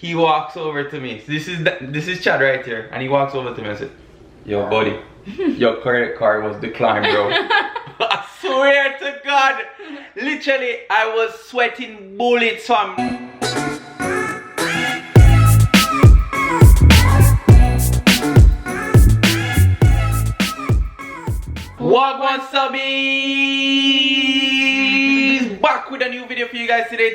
He walks over to me. This is Chad right here, and he walks over to me and said, "Yo, buddy, your credit card was declined, bro." I swear to God, literally, I was sweating bullets from. Wagwan subbies! Back with a new video for you guys today.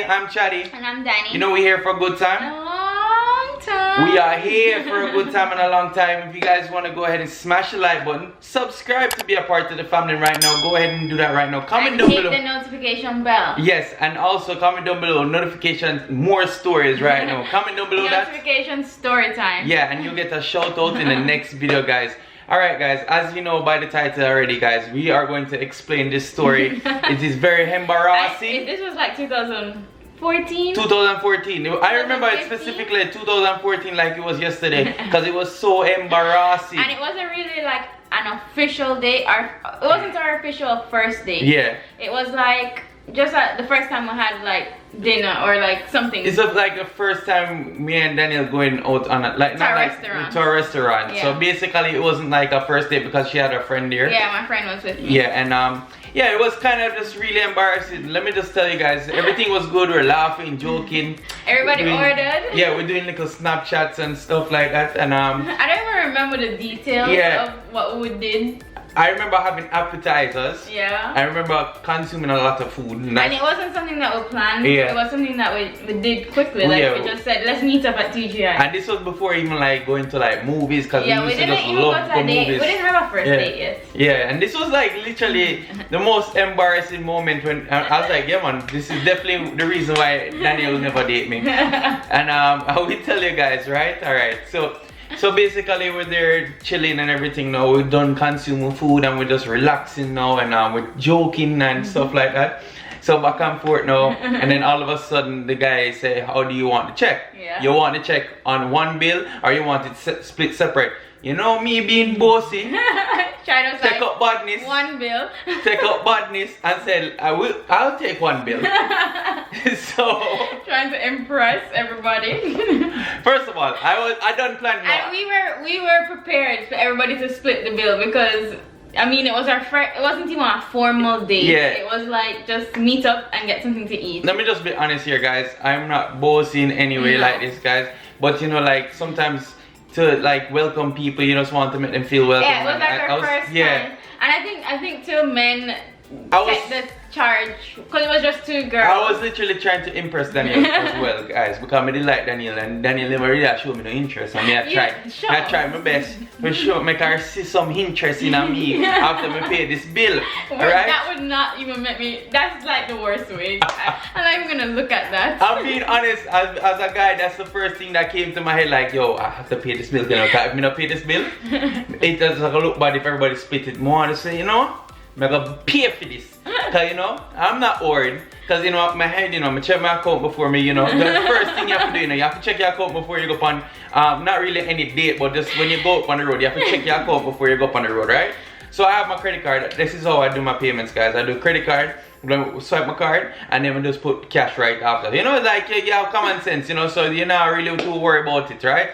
I'm Chaddy. And I'm Danny. You know we're here for a good time. A long time. We are here for a good time and a long time. If you guys want to go ahead and smash the like button, subscribe to be a part of the family right now. Go ahead and do that right now. Comment down below. Hit the notification bell. Yes, and also comment down below notifications, more stories right now. Comment down below that. Notification story time. Yeah, and you'll get a shout out in the next video, guys. Alright guys, as you know by the title already guys, we are going to explain this story. It is very embarrassing. This was like 2014? 2014. I remember it specifically 2014 like it was yesterday because it was so embarrassing. And it wasn't really like an official date. It wasn't our official first date. Yeah. It was like just the first time we had like dinner or like something. It's like the first time me and Daniel going out on a to a restaurant. Yeah. So basically it wasn't like a first date because she had a friend there. Yeah, my friend was with me. Yeah, and yeah, it was kind of just really embarrassing. Let me just tell you guys, everything was good. We're laughing, joking. Everybody ordered. Yeah, we're doing little Snapchats and stuff like that. And I don't even remember the details of what we did. I remember having appetizers. Yeah. I remember consuming a lot of food. And it wasn't something that we planned. Yeah. It was something that we did quickly. Like we just said, let's meet up at TGI. And this was before even like going to like movies, because yeah, we used to didn't just even love go to the a date. movies. We didn't have a first date yet. Yeah, and this was like literally the most embarrassing moment when I was like, yeah man, this is definitely the reason why Daniel will never date me. And I will tell you guys, right? Alright, so basically we're there chilling and everything now. We're done consuming food and we're just relaxing now, and we're joking and stuff like that. So back and forth now, and then all of a sudden the guy say, how do you want the check? Yeah. You want the check on one bill or you want it split separate? You know me being bossy, take up badness, one bill. take up badness and said, I'll take one bill. So trying to impress everybody. First of all, I don't plan now. And we were prepared for everybody to split the bill because I mean it was our first, it wasn't even a formal date. Yeah. It was like just meet up and get something to eat. Let me just be honest here guys, I'm not bossy in any way like this guys, but you know like sometimes to like welcome people, you just want to make them feel welcome. Yeah, it was like our first time. And I think two men took the charge because it was just two girls. I was literally trying to impress Daniel as well, guys, because I didn't like Daniel, and Daniel never really showed me no interest. And I tried my best to make her see some interest in me after me pay this bill. Alright? That would not even make me. That's like the worst way. I'm not even gonna look at that. I'm being honest, as a guy, that's the first thing that came to my head. Like, yo, I have to pay this bill. You know, if I don't pay this bill, it doesn't look bad if everybody split it. More to say, you know, I'm gonna pay for this. Cause you know, I'm not worried. Cause you know, my head, you know, I check my account before me, you know. The first thing you have to do, you know, you have to check your account before you go up on, not really any date, but just when you go up on the road, you have to check your account before you go up on the road, right? So I have my credit card. This is how I do my payments, guys. I do credit card, swipe my card, and then I just put cash right after. You know, like you have common sense, you know, so you're not really too worried about it, right?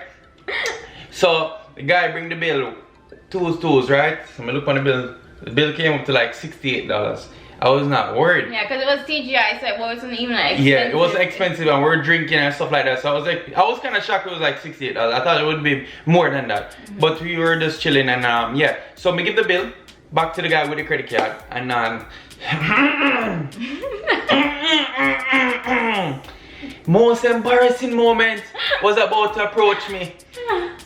So the guy bring the bill, tools, right? So I look on the bill. The bill came up to like $68. I was not worried. Yeah, because it was TGI, so it wasn't even like expensive. Yeah, it wasn't expensive and we're drinking and stuff like that. So I was kind of shocked it was like $68. I thought it would be more than that. But we were just chilling and yeah. So me give the bill back to the guy with the credit card and most embarrassing moment was about to approach me.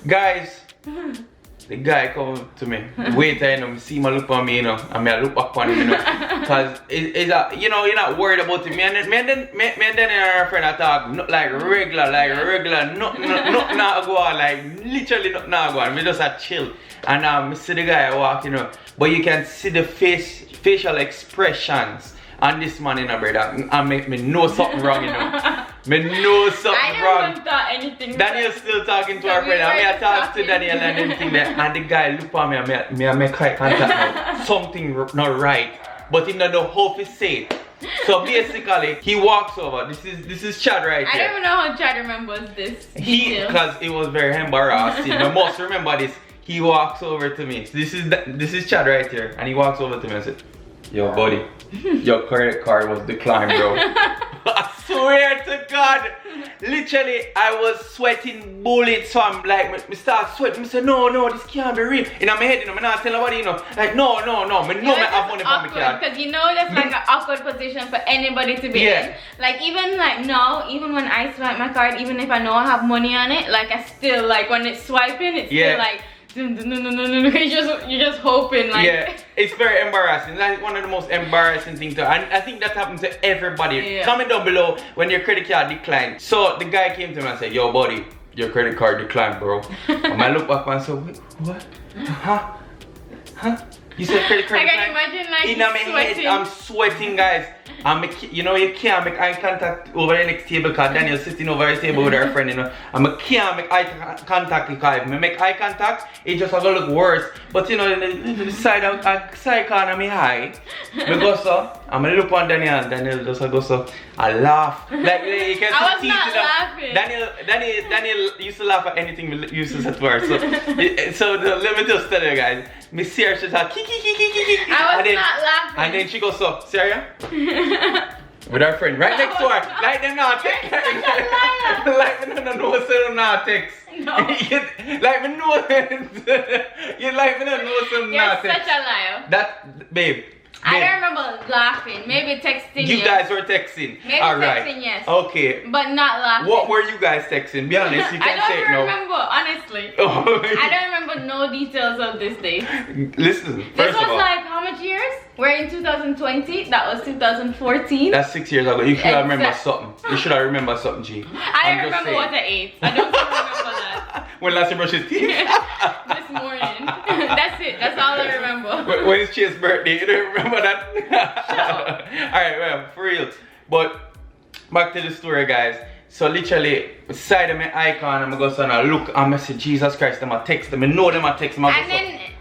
Guys, the guy come to me, the waiter, you know, see my look on me, you know, and I look back on him, you know, because you know, you're not worried about it. Me and then our friend I talk like regular, nothing not go on, like literally nothing not go on. We just a chill, and I see the guy walk, you know, but you can see the facial expressions on this man, you know, brother, and make me know something wrong, you know. Me know something wrong. I never thought anything. Daniel's still talking to our friend. I talk to Daniel and everything there, and the guy look at me and me make eye contact now. Something not right, but he don't know how to say it. So basically, he walks over. This is Chad right I here. don't even know how Chad remembers this. Because it was very embarrassing. I must remember this. He walks over to me. So this is Chad right here, and he walks over to me and said, "Yo, buddy, your credit card was declined, bro." I swear to God, literally, I was sweating bullets. So I'm like, me start sweating. I said, no, this can't be real. In my head, you know, I'm not telling nobody, you know, like, no, me know me have money for my card. Because you know that's like an awkward position for anybody to be in. Like even like now, even when I swipe my card, even if I know I have money on it, like I still like when it's swiping, it's still like. No. You're just hoping like. Yeah, it's very embarrassing. Like one of the most embarrassing things to, and I think that happens to everybody. Yeah. Comment down below when your credit card declined. So the guy came to me and said, "Yo, buddy, your credit card declined, bro." And I look back and said, "Wait, what? Huh? You said credit card declined?" I can imagine like in my head, I'm sweating, guys. You know, you can't make eye contact over the next table because Daniel's sitting over the table with her friend, you know. And I can't make eye contact because if I make eye contact, it just gonna look worse. But you know, the side corner of me high, I go so, I'm gonna look on Daniel just go so, I laugh. Like you can I was see not laughing. Daniel used to laugh at anything we used to say to her. So let me just tell you guys, me see her, she's like, I was not laughing. And then she goes so, Syria? With our friend right next to her. Like them not text. Like me no know some not text. No. Like me know. You like me no know some not text. You're such a liar. That babe. I don't remember laughing. Maybe texting. You guys were texting. Maybe alright. texting, yes. Okay. But not laughing. What were you guys texting? Be honest, you can say it now. I don't remember, honestly. Oh. I don't remember no details of this day. Listen, This first was of all, like how much years? We're in 2020. That was 2014. that's 6 years ago. You should have remembered something. You should have remembered something, G. I don't remember what I ate. I don't remember that. When last you brushed his teeth? This morning. That's it. That's all I remember. When it's Chia's birthday, you don't remember that? Alright, well, for real. But back to the story, guys. So literally, side of my icon, I'm gonna go so now look, I'm gonna say, Jesus Christ, I'm gonna text them. I know them, I text them.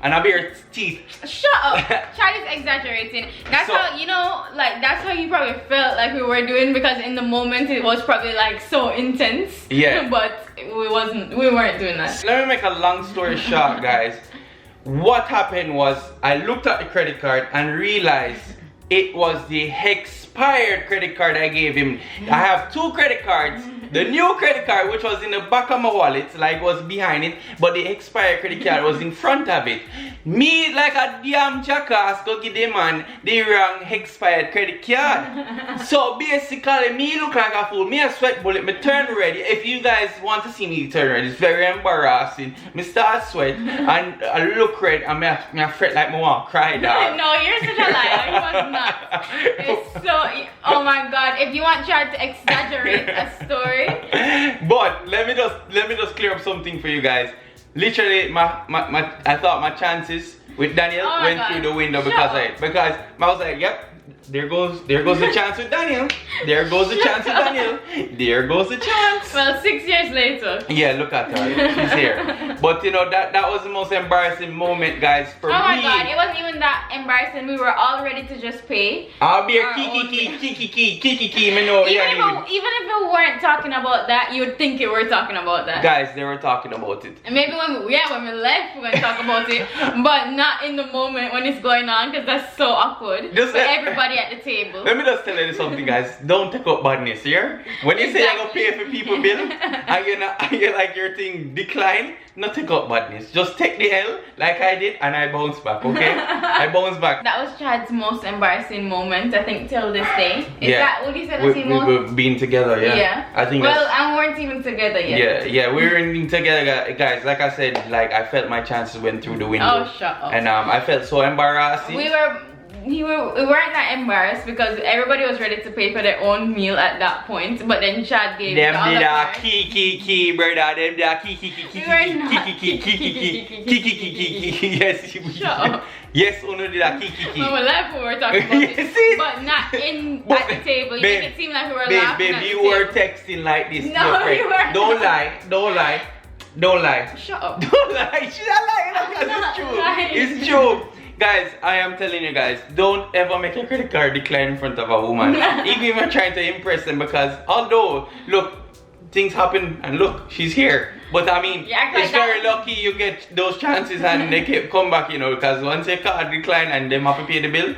And I'll be your teeth. Shut up. Chaddy's exaggerating. That's so, how, you know, like, that's how you probably felt like we were doing, because in the moment it was probably like so intense. Yeah. But we weren't doing that. Let me make a long story short, guys. What happened was, I looked at the credit card and realized it was the expired credit card I gave him. I have 2 credit cards. The new credit card, which was in the back of my wallet, like was behind it, but the expired credit card was in front of it. Me, like a damn jackass, go give the man the wrong expired credit card. So basically, me look like a fool. Me a sweat bullet, me turn red. If you guys want to see me turn red, it's very embarrassing. Me start sweat and I look red and me a fret like me want to cry down. No, you're such a liar. You was not. It's so, oh my God. If you want Chad to exaggerate a story. But let me just clear up something for you guys. Literally, I thought my chances with Daniel went through the window because I was like, yep, there goes the chance with Daniel. There goes the chance with Daniel. There goes the chance. Well, 6 years later. Yeah, look at her. She's here. But you know, that was the most embarrassing moment, guys, for me. Oh my God, it wasn't even that embarrassing. We were all ready to just pay. I'll be a kiki, me know. Even if we weren't talking about that, you would think it were talking about that. Guys, they were talking about it. And maybe when we left, we're gonna talk about it, but not in the moment when it's going on, because that's so awkward for everybody at the table. Let me just tell you something, guys. Don't take up badness here. When you say you're gonna pay for people bill and you like your thing decline, not take up badness. Just take the L like I did and I bounce back, okay? I bounce back. That was Chad's most embarrassing moment, I think, till this day. Is that what you said? We've been together, yeah. Yeah. I think. Well, and we weren't even together yet. Yeah, we weren't together, guys. Like I said, like I felt my chances went through the window. Oh, shut up. And I felt so embarrassing. We weren't that embarrassed because everybody was ready to pay for their own meal at that point, but then Chad gave them the other part. Kiki, brother. Them da kiki. Yes, shut up. Yes, uno did a kiki. When we left, we were talking about it, but not at the table. You make it seem like we were laughing at the table. You were texting like this. No, you weren't. Don't lie. Shut up. Don't lie. She's not lying because it's true. It's true. Guys, I am telling you guys, don't ever make your credit card decline in front of a woman. Even if you're trying to impress them, because although, look, things happen and look, she's here. But I mean, it's very lucky you get those chances and they come back, you know, because once your card decline and them have to pay the bill,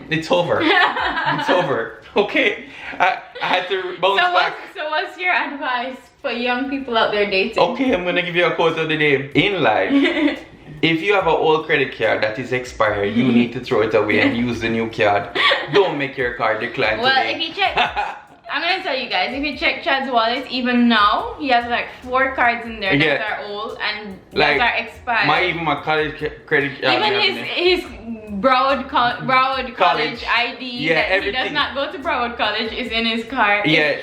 it's over. It's over. Okay, I had to bounce back. So what's your advice for young people out there dating? Okay, I'm gonna give you a quote of the day. In life, if you have an old credit card that is expired, you need to throw it away and use the new card. Don't make your card decline today. Well, if you check, I'm gonna tell you guys, if you check Chad's wallet, even now, he has like 4 cards in there that are old and that are expired. Even my college credit card. Even his Broward College ID that everything. He does not go to Broward College is in his car. Yeah.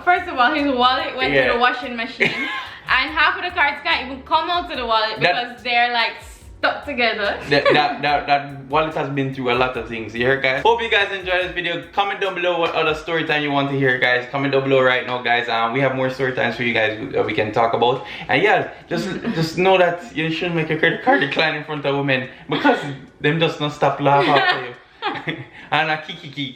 First of all, his wallet went to the washing machine. And half of the cards can't even come out to the wallet because they're like stuck together. that wallet has been through a lot of things. You hear, guys? Hope you guys enjoyed this video. Comment down below what other story time you want to hear, guys. Comment down below right now, guys. We have more story times for you guys that we can talk about. And yeah, just know that you shouldn't make a credit card decline in front of women because them just don't stop laughing after you. And a kiki.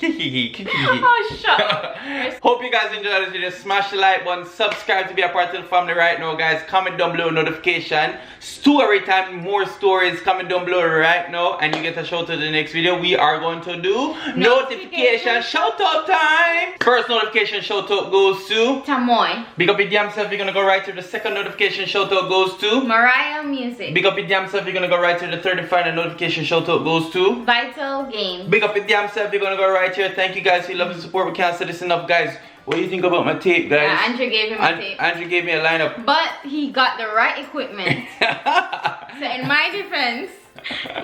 Oh, shut up. Hope you guys enjoyed this video. Smash the like button, subscribe to be a part of the family right now, guys. Comment down below notification. Story time, more stories. Comment down below right now and you get a shout out to the next video. We are going to do notification shout out time. First notification shout out goes to Tamoy. Big up your damn self, you're gonna go right to the second notification shout out goes to Mariah Music. Big up your damn self, you're gonna go right to the third and final notification shout out goes to Vital Game. Big up your damn self, you're gonna go right here. Thank you guys for your love and support. We can't say this enough, guys. What do you think about my tape, guys? Yeah, Andrew gave him a tape. Andrew gave me a lineup. But he got the right equipment. So in my defense,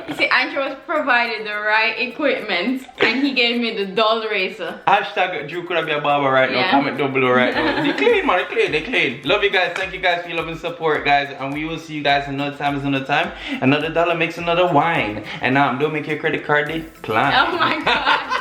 you see, Andrew was provided the right equipment and he gave me the dull razor. Hashtag Drew could have been a barber right now. Comment down below right now. They clean, man. They clean. Love you guys. Thank you guys for your love and support, guys. And we will see you guys another time. Another time. Another dollar makes another wine. And don't make your credit card decline. Oh my god.